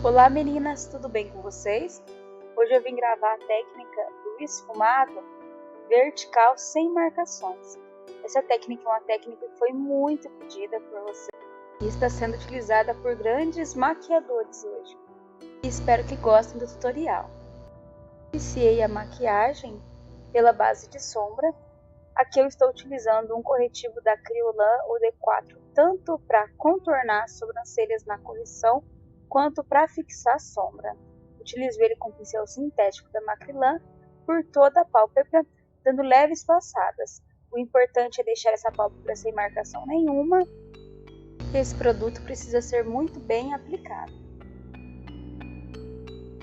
Olá meninas, tudo bem com vocês? Hoje eu vim gravar a técnica do esfumado vertical sem marcações. Essa técnica é uma técnica que foi muito pedida por vocês e está sendo utilizada por grandes maquiadores hoje. E espero que gostem do tutorial. Iniciei a maquiagem pela base de sombra. Aqui eu estou utilizando um corretivo da Kryolan, o D4, tanto para contornar as sobrancelhas na correção, quanto para fixar a sombra. Utilizo ele com pincel sintético da Macrylan por toda a pálpebra, dando leves passadas. O importante é deixar essa pálpebra sem marcação nenhuma. Esse produto precisa ser muito bem aplicado.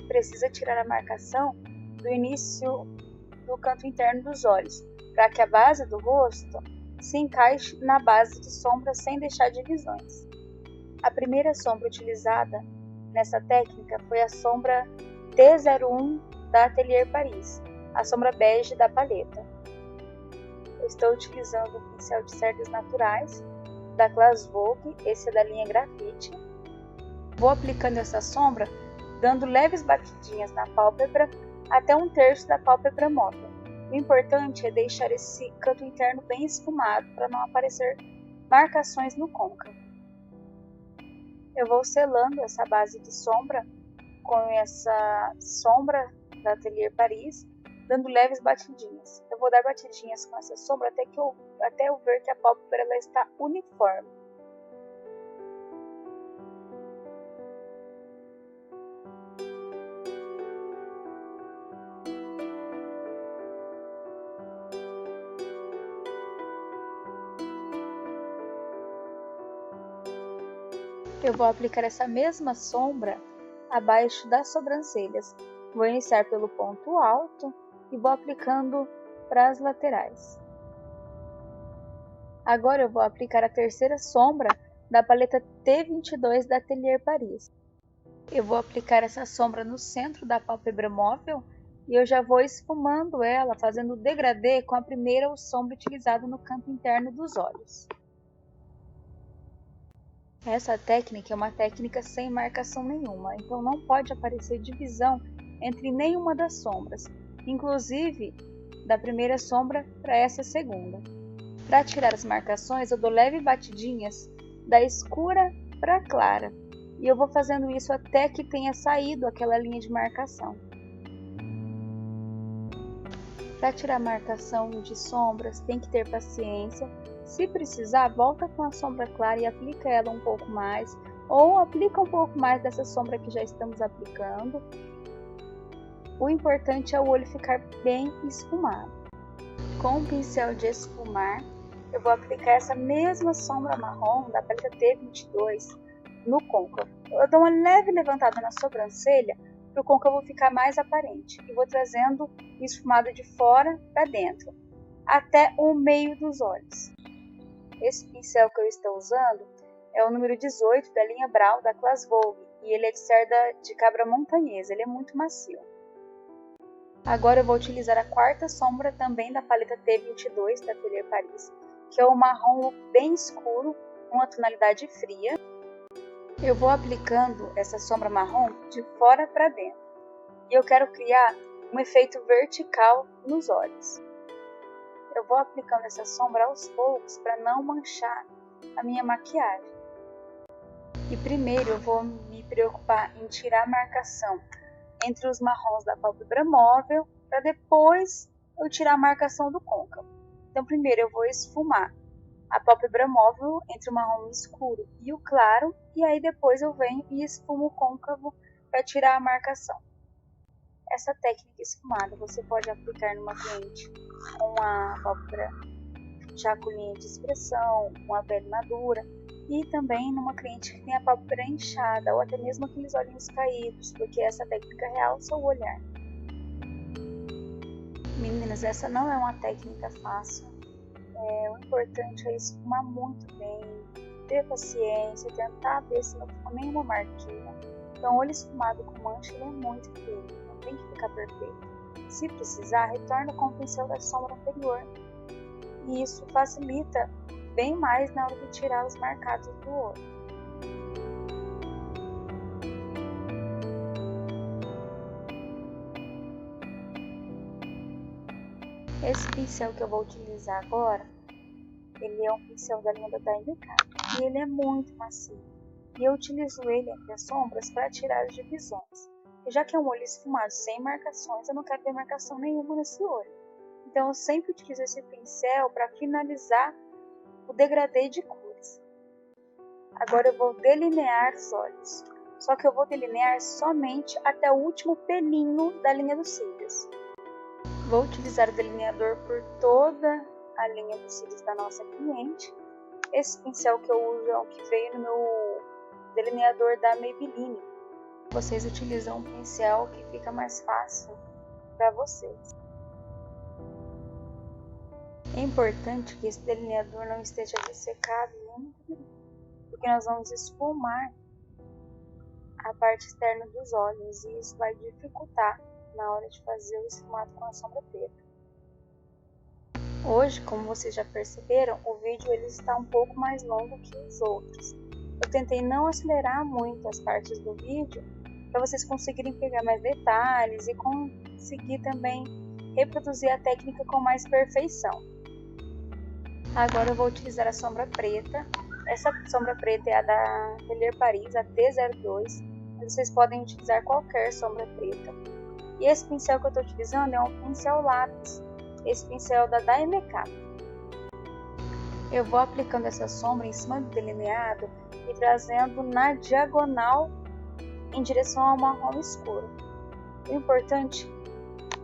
Precisa tirar a marcação do início do canto interno dos olhos, para que a base do rosto se encaixe na base de sombra sem deixar divisões. A primeira sombra utilizada nessa técnica foi a sombra T01 da Atelier Paris, a sombra bege da paleta. Eu estou utilizando o pincel de cerdas naturais da Class Vogue, esse é da linha Grafite. Vou aplicando essa sombra, dando leves batidinhas na pálpebra até 1/3 da pálpebra móvel. O importante é deixar esse canto interno bem esfumado para não aparecer marcações no côncavo. Eu vou selando essa base de sombra com essa sombra da Atelier Paris, dando leves batidinhas. Eu vou dar batidinhas com essa sombra até eu ver que a pálpebra ela está uniforme. Eu vou aplicar essa mesma sombra abaixo das sobrancelhas. Vou iniciar pelo ponto alto e vou aplicando para as laterais. Agora eu vou aplicar a terceira sombra da paleta T22 da Atelier Paris. Eu vou aplicar essa sombra no centro da pálpebra móvel e eu já vou esfumando ela, fazendo o degradê com a primeira sombra utilizada no canto interno dos olhos. Essa técnica é uma técnica sem marcação nenhuma, então não pode aparecer divisão entre nenhuma das sombras, inclusive da primeira sombra para essa segunda. Para tirar as marcações, eu dou leve batidinhas da escura para a clara, e eu vou fazendo isso até que tenha saído aquela linha de marcação. Para tirar a marcação de sombras, tem que ter paciência. Se precisar, volta com a sombra clara e aplica ela um pouco mais, ou aplica um pouco mais dessa sombra que já estamos aplicando. O importante é o olho ficar bem esfumado. Com o pincel de esfumar, eu vou aplicar essa mesma sombra marrom da paleta T22 no côncavo. Eu dou uma leve levantada na sobrancelha para o côncavo ficar mais aparente e vou trazendo o esfumado de fora para dentro, até o meio dos olhos. Esse pincel que eu estou usando é o número 18 da linha Brau da Class Vogue e ele é de cerda de cabra montanhesa, ele é muito macio. Agora eu vou utilizar a quarta sombra também da paleta T22 da Atelier Paris, que é o marrom bem escuro, uma tonalidade fria. Eu vou aplicando essa sombra marrom de fora para dentro e eu quero criar um efeito vertical nos olhos. Eu vou aplicando essa sombra aos poucos para não manchar a minha maquiagem. E primeiro eu vou me preocupar em tirar a marcação entre os marrons da pálpebra móvel, para depois eu tirar a marcação do côncavo. Então primeiro eu vou esfumar a pálpebra móvel entre o marrom escuro e o claro, e aí depois eu venho e esfumo o côncavo para tirar a marcação. Essa técnica esfumada você pode aplicar numa cliente com a pálpebra já com linha de expressão, uma pele madura, e também numa cliente que tem a pálpebra inchada, ou até mesmo aqueles olhinhos caídos, porque essa técnica realça o olhar. Meninas, essa não é uma técnica fácil. O importante é esfumar muito bem, ter paciência, tentar ver se não ficou nenhuma marquinha. Então, olho esfumado com mancha é muito feio, não tem que ficar perfeito. Se precisar, retorna com o pincel da sombra anterior. E isso facilita bem mais na hora de tirar os marcados do olho. Esse pincel que eu vou utilizar agora, ele é um pincel da linha da MK e ele é muito macio. E eu utilizo ele entre as sombras para tirar as divisões. E já que é um olho esfumado sem marcações, eu não quero ver marcação nenhuma nesse olho. Então eu sempre utilizo esse pincel para finalizar o degradê de cores. Agora eu vou delinear os olhos. Só que eu vou delinear somente até o último pelinho da linha dos cílios. Vou utilizar o delineador por toda a linha dos cílios da nossa cliente. Esse pincel que eu uso é o que veio no meu delineador da Maybelline. Vocês utilizam um pincel que fica mais fácil para vocês. É importante que esse delineador não esteja ressecado nem porque nós vamos esfumar a parte externa dos olhos e isso vai dificultar na hora de fazer o esfumado com a sombra preta. Hoje, como vocês já perceberam, o vídeo ele está um pouco mais longo que os outros. Eu tentei não acelerar muito as partes do vídeo para vocês conseguirem pegar mais detalhes e conseguir também reproduzir a técnica com mais perfeição. Agora eu vou utilizar a sombra preta. Essa sombra preta é a da Atelier Paris, a T02. Mas vocês podem utilizar qualquer sombra preta. E esse pincel que eu estou utilizando é um pincel lápis. Esse pincel da MK. Eu vou aplicando essa sombra em cima do delineado e trazendo na diagonal em direção ao marrom escuro. O importante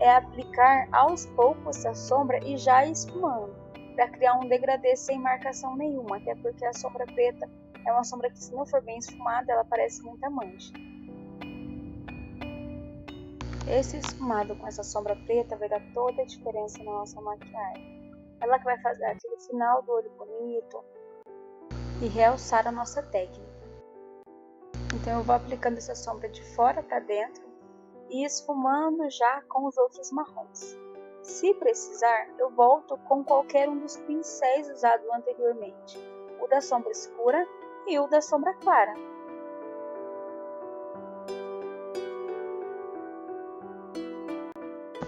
é aplicar aos poucos essa sombra e já esfumando, para criar um degradê sem marcação nenhuma, até porque a sombra preta é uma sombra que, se não for bem esfumada, ela parece muita mancha. Esse esfumado com essa sombra preta vai dar toda a diferença na nossa maquiagem. Ela que vai fazer aquele final do olho bonito e realçar a nossa técnica. Então eu vou aplicando essa sombra de fora para dentro e esfumando já com os outros marrons. Se precisar, eu volto com qualquer um dos pincéis usados anteriormente, o da sombra escura e o da sombra clara.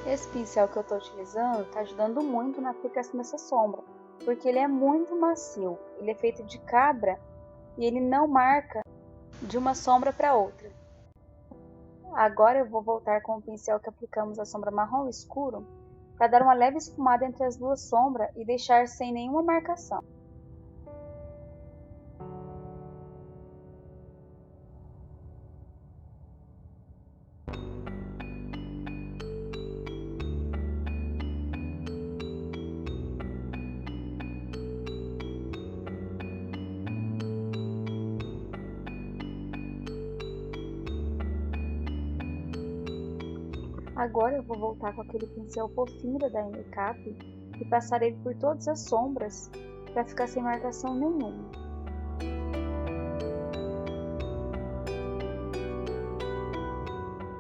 Esse pincel que eu estou utilizando está ajudando muito na aplicação dessa sombra, porque ele é muito macio, ele é feito de cabra e ele não marca de uma sombra para outra. Agora eu vou voltar com o pincel que aplicamos a sombra marrom escuro, para dar uma leve esfumada entre as duas sombras e deixar sem nenhuma marcação. Agora eu vou voltar com aquele pincel fofinho da MK e passar ele por todas as sombras para ficar sem marcação nenhuma.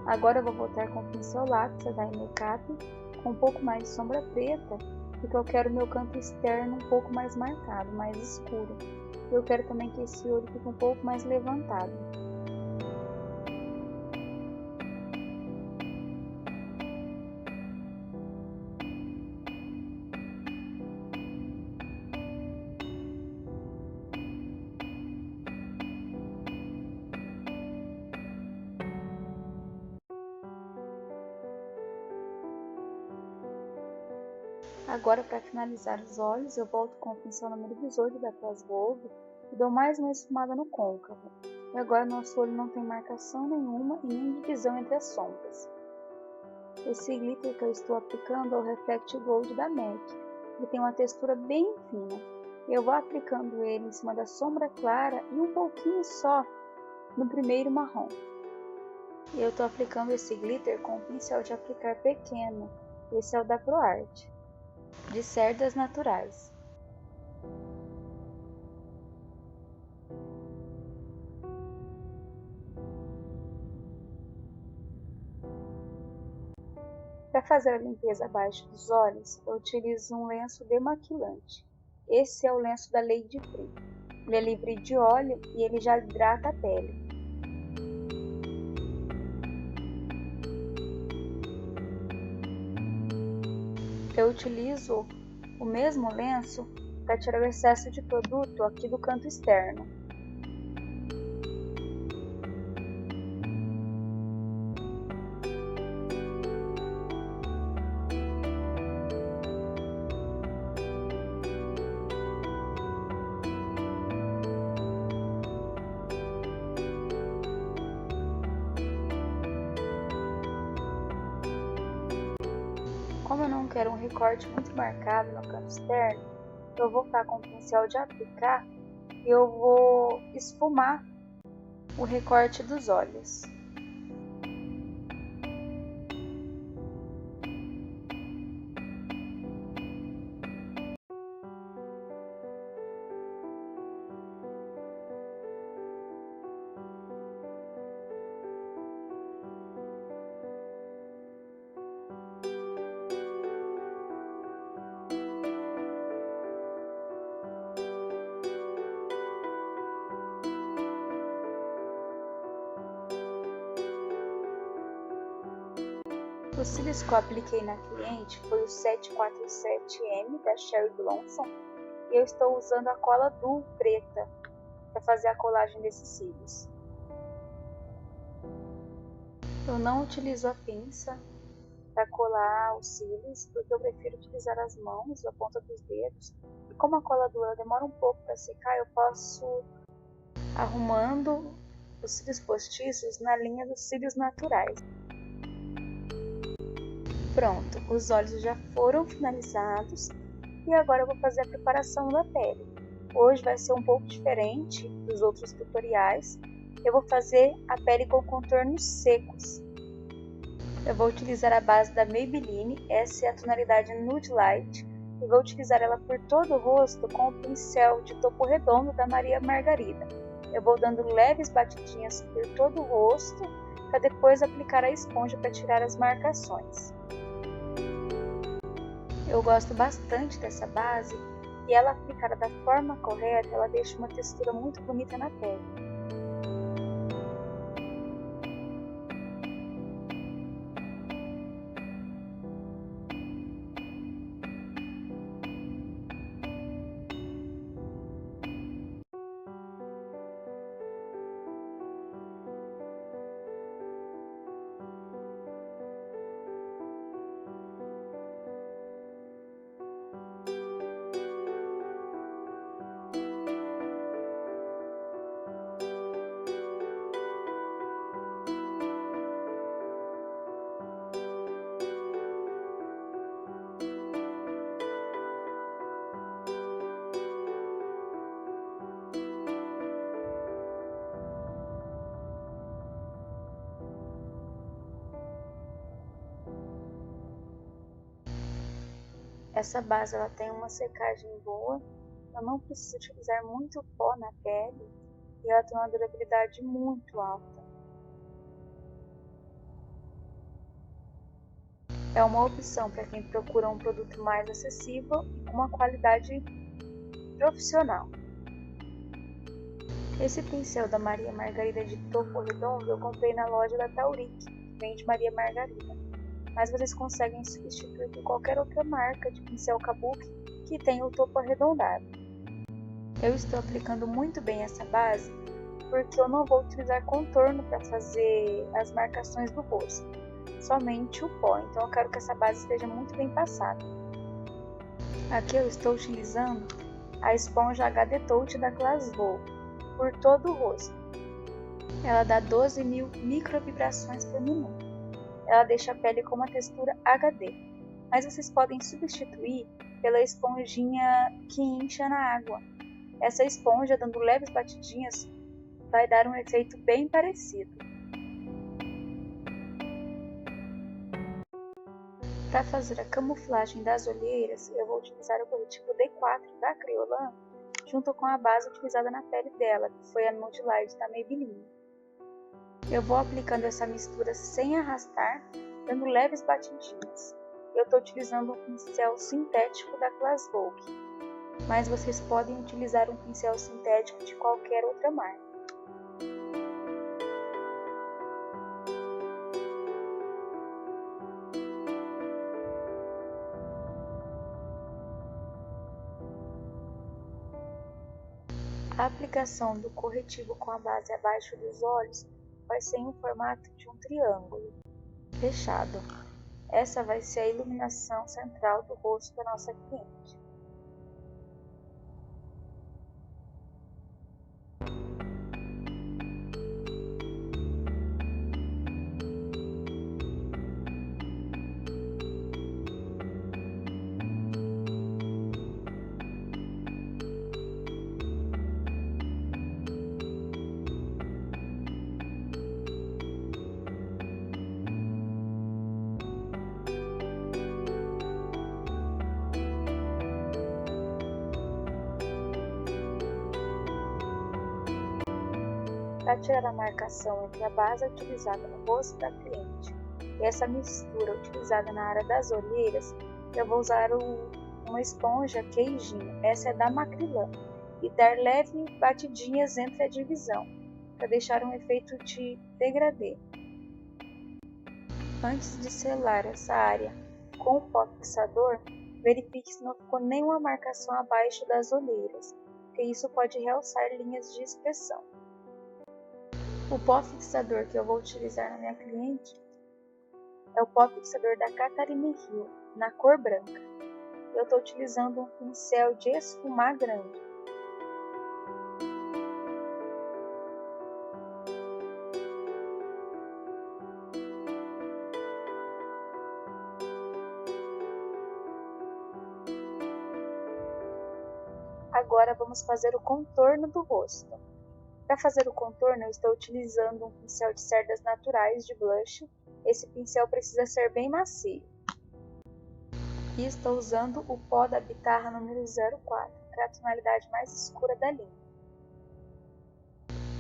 Agora eu vou voltar com o pincel lápis da MK com um pouco mais de sombra preta, porque eu quero o meu canto externo um pouco mais marcado, mais escuro. Eu quero também que esse olho fique um pouco mais levantado. Agora, para finalizar os olhos, eu volto com o pincel número 18 da Plasvogue e dou mais uma esfumada no côncavo. E agora nosso olho não tem marcação nenhuma e nem divisão entre as sombras. Esse glitter que eu estou aplicando é o Reflect Gold da MAC. Ele tem uma textura bem fina. Eu vou aplicando ele em cima da sombra clara e um pouquinho só no primeiro marrom. E eu estou aplicando esse glitter com um pincel de aplicar pequeno. Esse é o da ProArt, de cerdas naturais. Para fazer a limpeza abaixo dos olhos, eu utilizo um lenço demaquilante. Esse é o lenço da Lady Free. Ele é livre de óleo e ele já hidrata a pele. Eu utilizo o mesmo lenço para tirar o excesso de produto aqui do canto externo. Como eu não quero um recorte muito marcado no canto externo, eu vou estar com o pincel de aplicar e eu vou esfumar o recorte dos olhos. Os cílios que eu apliquei na cliente foi o 747M da Sherry Blossom e eu estou usando a cola Duo preta para fazer a colagem desses cílios. Eu não utilizo a pinça para colar os cílios porque eu prefiro utilizar as mãos, a ponta dos dedos, e como a cola Duo demora um pouco para secar, eu posso arrumando os cílios postiços na linha dos cílios naturais. Pronto, os olhos já foram finalizados e agora eu vou fazer a preparação da pele. Hoje vai ser um pouco diferente dos outros tutoriais. Eu vou fazer a pele com contornos secos. Eu vou utilizar a base da Maybelline, essa é a tonalidade Nude Light, e vou utilizar ela por todo o rosto com o pincel de topo redondo da Maria Margarida. Eu vou dando leves batidinhas por todo o rosto, para depois aplicar a esponja para tirar as marcações. Eu gosto bastante dessa base e ela aplicada da forma correta, ela deixa uma textura muito bonita na pele. Essa base ela tem uma secagem boa, eu não preciso utilizar muito pó na pele e ela tem uma durabilidade muito alta. É uma opção para quem procura um produto mais acessível e com uma qualidade profissional. Esse pincel da Maria Margarida de topo redondo eu comprei na loja da Tauric, que vende Maria Margarida. Mas vocês conseguem substituir por qualquer outra marca de pincel kabuki que tenha o topo arredondado. Eu estou aplicando muito bem essa base porque eu não vou utilizar contorno para fazer as marcações do rosto, somente o pó, então eu quero que essa base esteja muito bem passada. Aqui eu estou utilizando a esponja HD Touch da Glasgow por todo o rosto. Ela dá 12.000 microvibrações por minuto. Ela deixa a pele com uma textura HD, mas vocês podem substituir pela esponjinha que incha na água. Essa esponja, dando leves batidinhas, vai dar um efeito bem parecido. Para fazer a camuflagem das olheiras, eu vou utilizar o corretivo D4 da Creolan, junto com a base utilizada na pele dela, que foi a Nude Light da Maybelline. Eu vou aplicando essa mistura sem arrastar, dando leves batidinhas. Eu estou utilizando um pincel sintético da Glasgow, mas vocês podem utilizar um pincel sintético de qualquer outra marca. A aplicação do corretivo com a base abaixo dos olhos vai ser em um formato de um triângulo fechado. Essa vai ser a iluminação central do rosto da nossa cliente. Para tirar a marcação entre a base utilizada no rosto da cliente e essa mistura utilizada na área das olheiras, eu vou usar uma esponja queijinho, essa é da Macrylan, e dar leves batidinhas entre a divisão, para deixar um efeito de degradê. Antes de selar essa área com o pó fixador, verifique se não ficou nenhuma marcação abaixo das olheiras, porque isso pode realçar linhas de expressão. O pó fixador que eu vou utilizar na minha cliente é o pó fixador da Catarina Hill, na cor branca. Eu estou utilizando um pincel de esfumar grande. Agora vamos fazer o contorno do rosto. Para fazer o contorno, eu estou utilizando um pincel de cerdas naturais de blush. Esse pincel precisa ser bem macio. E estou usando o pó da Bitarra número 04, que é a tonalidade mais escura da linha.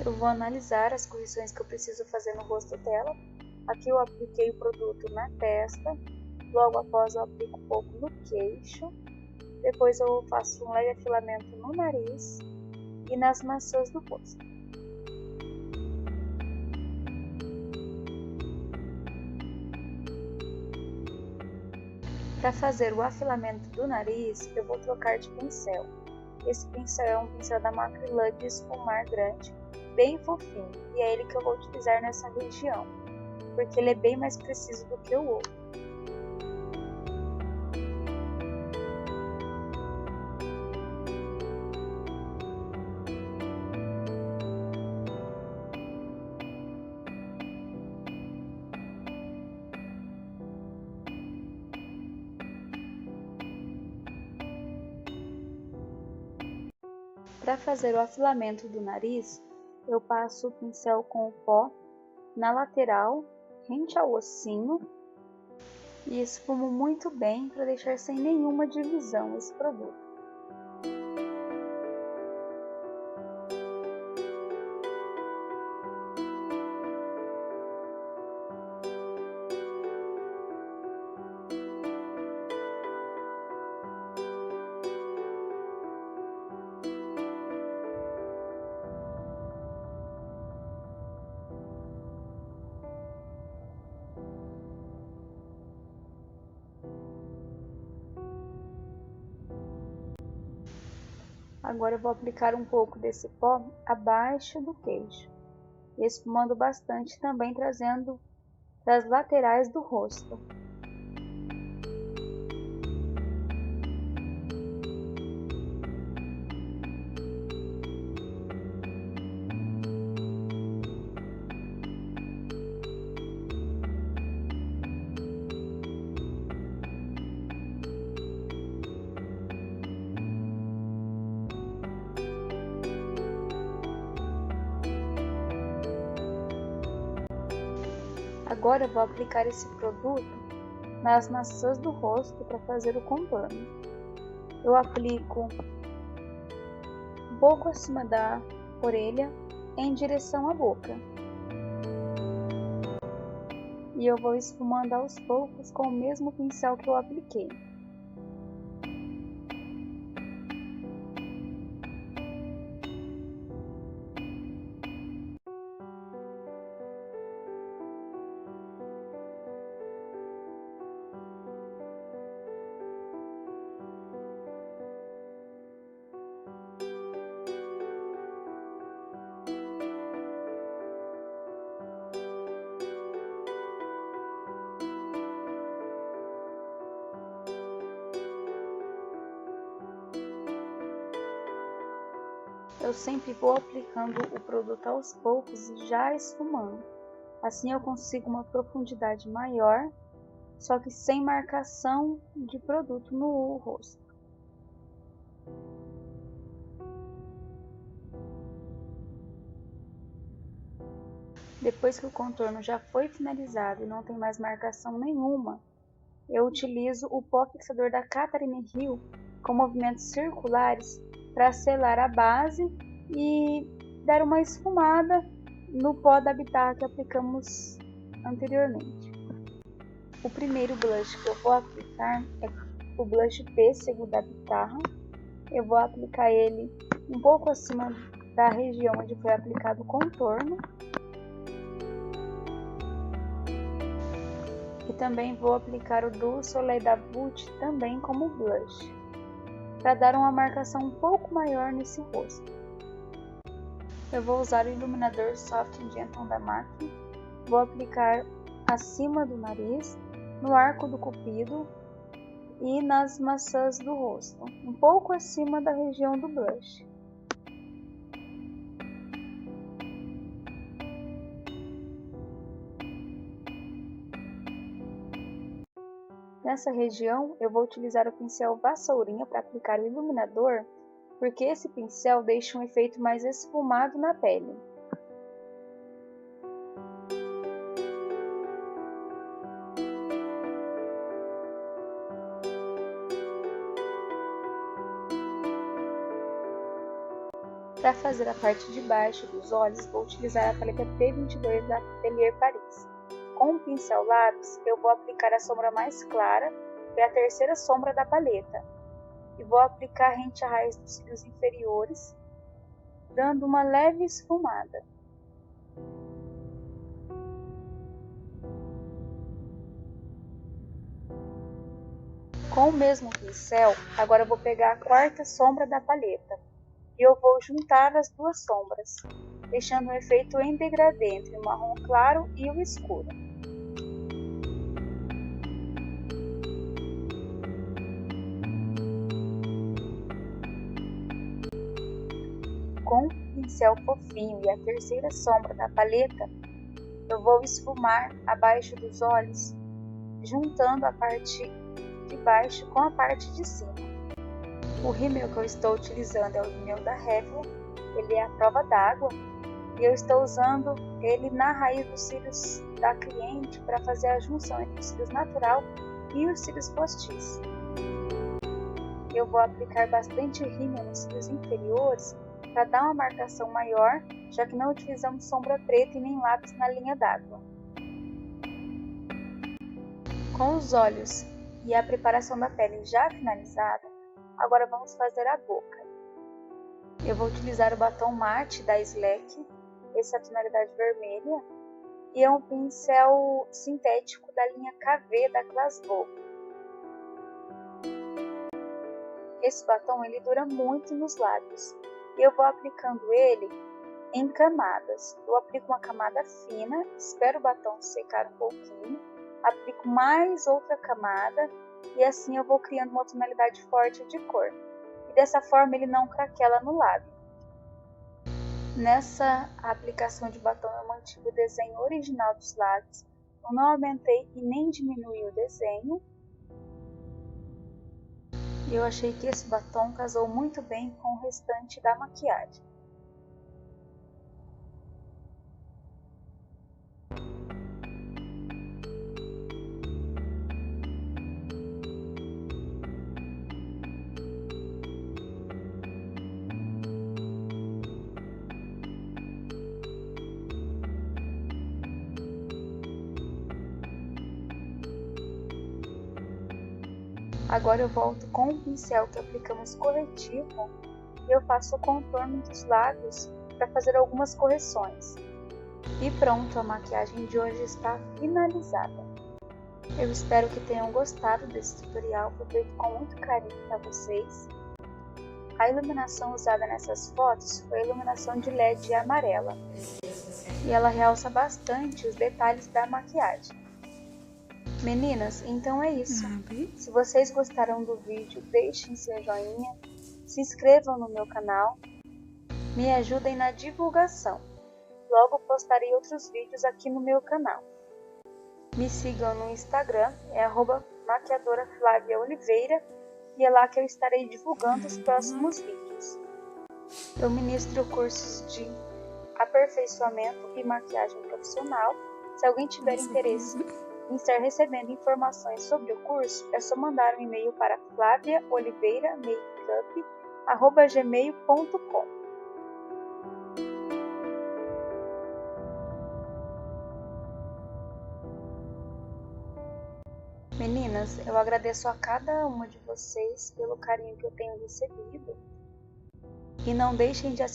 Eu vou analisar as correções que eu preciso fazer no rosto dela. Aqui eu apliquei o produto na testa, logo após eu aplico um pouco no queixo. Depois eu faço um leve afilamento no nariz e nas maçãs do rosto. Para fazer o afilamento do nariz, eu vou trocar de pincel. Esse pincel é um pincel da Macrylan de esfumar grande, bem fofinho, e é ele que eu vou utilizar nessa região, porque ele é bem mais preciso do que o outro. Para fazer o afilamento do nariz, eu passo o pincel com o pó na lateral, rente ao ossinho, e esfumo muito bem para deixar sem nenhuma divisão esse produto. Agora eu vou aplicar um pouco desse pó abaixo do queixo, esfumando bastante também, trazendo das laterais do rosto. Agora eu vou aplicar esse produto nas maçãs do rosto para fazer o contorno. Eu aplico um pouco acima da orelha em direção à boca. E eu vou esfumando aos poucos com o mesmo pincel que eu apliquei. Eu sempre vou aplicando o produto aos poucos e já esfumando. Assim eu consigo uma profundidade maior, só que sem marcação de produto no rosto. Depois que o contorno já foi finalizado e não tem mais marcação nenhuma, eu utilizo o pó fixador da Catherine Hill com movimentos circulares para selar a base e dar uma esfumada no pó da Bitarra que aplicamos anteriormente. O primeiro blush que eu vou aplicar é o blush pêssego da Bitarra. Eu vou aplicar ele um pouco acima da região onde foi aplicado o contorno. E também vou aplicar o do Soleil Davut também como blush, para dar uma marcação um pouco maior nesse rosto. Eu vou usar o iluminador Soft and Gentle da MAC. Vou aplicar acima do nariz, no arco do cupido e nas maçãs do rosto, um pouco acima da região do blush. Nessa região, eu vou utilizar o pincel vassourinha para aplicar o iluminador, porque esse pincel deixa um efeito mais esfumado na pele. Para fazer a parte de baixo dos olhos, vou utilizar a paleta P22 da Atelier Paris. Com o pincel lápis, eu vou aplicar a sombra mais clara, que é a terceira sombra da paleta, e vou aplicar rente à raiz dos cílios inferiores, dando uma leve esfumada. Com o mesmo pincel, agora eu vou pegar a quarta sombra da paleta, e eu vou juntar as duas sombras, deixando um efeito em degradê entre o marrom claro e o escuro. Com o pincel fofinho e a terceira sombra da paleta, eu vou esfumar abaixo dos olhos, juntando a parte de baixo com a parte de cima. O rímel que eu estou utilizando é o rímel da Revlon, ele é a prova d'água, e eu estou usando ele na raiz dos cílios da cliente para fazer a junção entre os cílios natural e os cílios postiços. Eu vou aplicar bastante rímel nos cílios inferiores para dar uma marcação maior, já que não utilizamos sombra preta e nem lápis na linha d'água. Com os olhos e a preparação da pele já finalizada, agora vamos fazer a boca. Eu vou utilizar o batom mate da Slack, essa é a tonalidade vermelha, e é um pincel sintético da linha KV da Classbook. Esse batom ele dura muito nos lábios, e eu vou aplicando ele em camadas. Eu aplico uma camada fina, espero o batom secar um pouquinho, aplico mais outra camada, e assim eu vou criando uma tonalidade forte de cor. E dessa forma ele não craquela no lábio. Nessa aplicação de batom eu mantive o desenho original dos lábios. Eu não aumentei e nem diminuí o desenho. E eu achei que esse batom casou muito bem com o restante da maquiagem. Agora eu volto com o pincel que aplicamos corretivo e eu faço o contorno dos lábios para fazer algumas correções. E pronto, a maquiagem de hoje está finalizada. Eu espero que tenham gostado desse tutorial, foi feito com muito carinho para vocês. A iluminação usada nessas fotos foi a iluminação de LED amarela e ela realça bastante os detalhes da maquiagem. Meninas, então é isso. Se vocês gostaram do vídeo, deixem seu joinha, se inscrevam no meu canal Me ajudem na divulgação. Logo postarei outros vídeos aqui no meu canal. Me sigam no Instagram, é @maquiadoraflaviaoliveira, e é lá que eu estarei divulgando os próximos vídeos. Eu ministro cursos de aperfeiçoamento e maquiagem profissional. Se alguém tiver interesse em estar recebendo informações sobre o curso, é só mandar um e-mail para flaviaoliveiramakeup@gmail.com. Meninas, eu agradeço a cada uma de vocês pelo carinho que eu tenho recebido. E não deixem de assistir